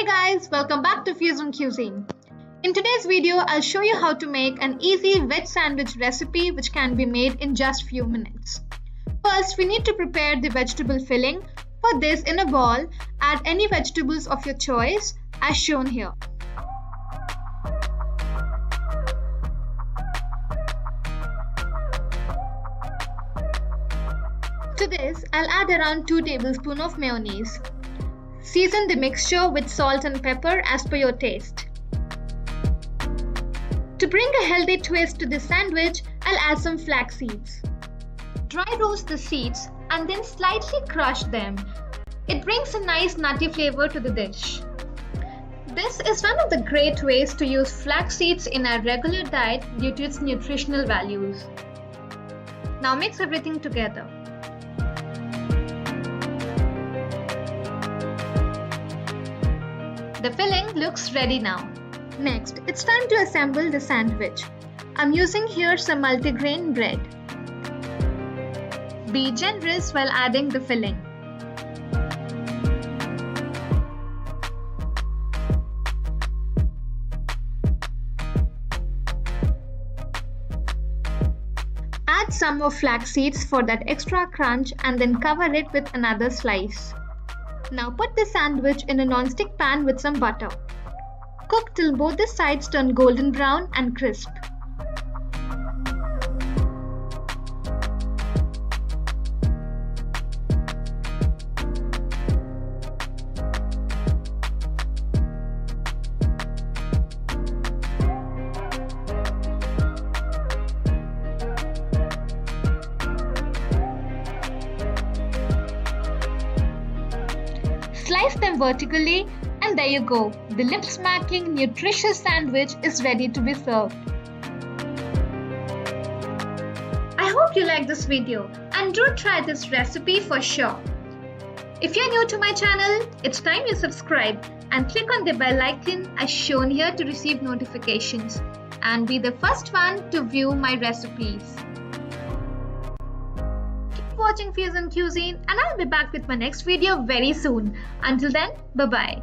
Hey guys, welcome back to Cuisine. In today's video, I'll show you how to make an easy veg sandwich recipe which can be made in just few minutes. First, we need to prepare the vegetable filling. For this, in a bowl, add any vegetables of your choice as shown here. To this, I'll add around 2 tablespoons of mayonnaise. Season the mixture with salt and pepper as per your taste. To bring a healthy twist to this sandwich, I'll add some flax seeds. Dry roast the seeds and then slightly crush them. It brings a nice nutty flavor to the dish. This is one of the great ways to use flax seeds in our regular diet due to its nutritional values. Now mix everything together. The filling looks ready now. Next, it's time to assemble the sandwich. I'm using here some multigrain bread. Be generous while adding the filling. Add some more flax seeds for that extra crunch and then cover it with another slice. Now put the sandwich in a non-stick pan with some butter. Cook till both the sides turn golden brown and crisp. Slice them vertically and there you go. The lip-smacking, nutritious sandwich is ready to be served. I hope you like this video and do try this recipe for sure. If you're new to my channel, it's time you subscribe and click on the bell icon as shown here to receive notifications and be the first one to view my recipes. Watching Cuisine and I'll be back with my next video very soon. Until then, bye bye.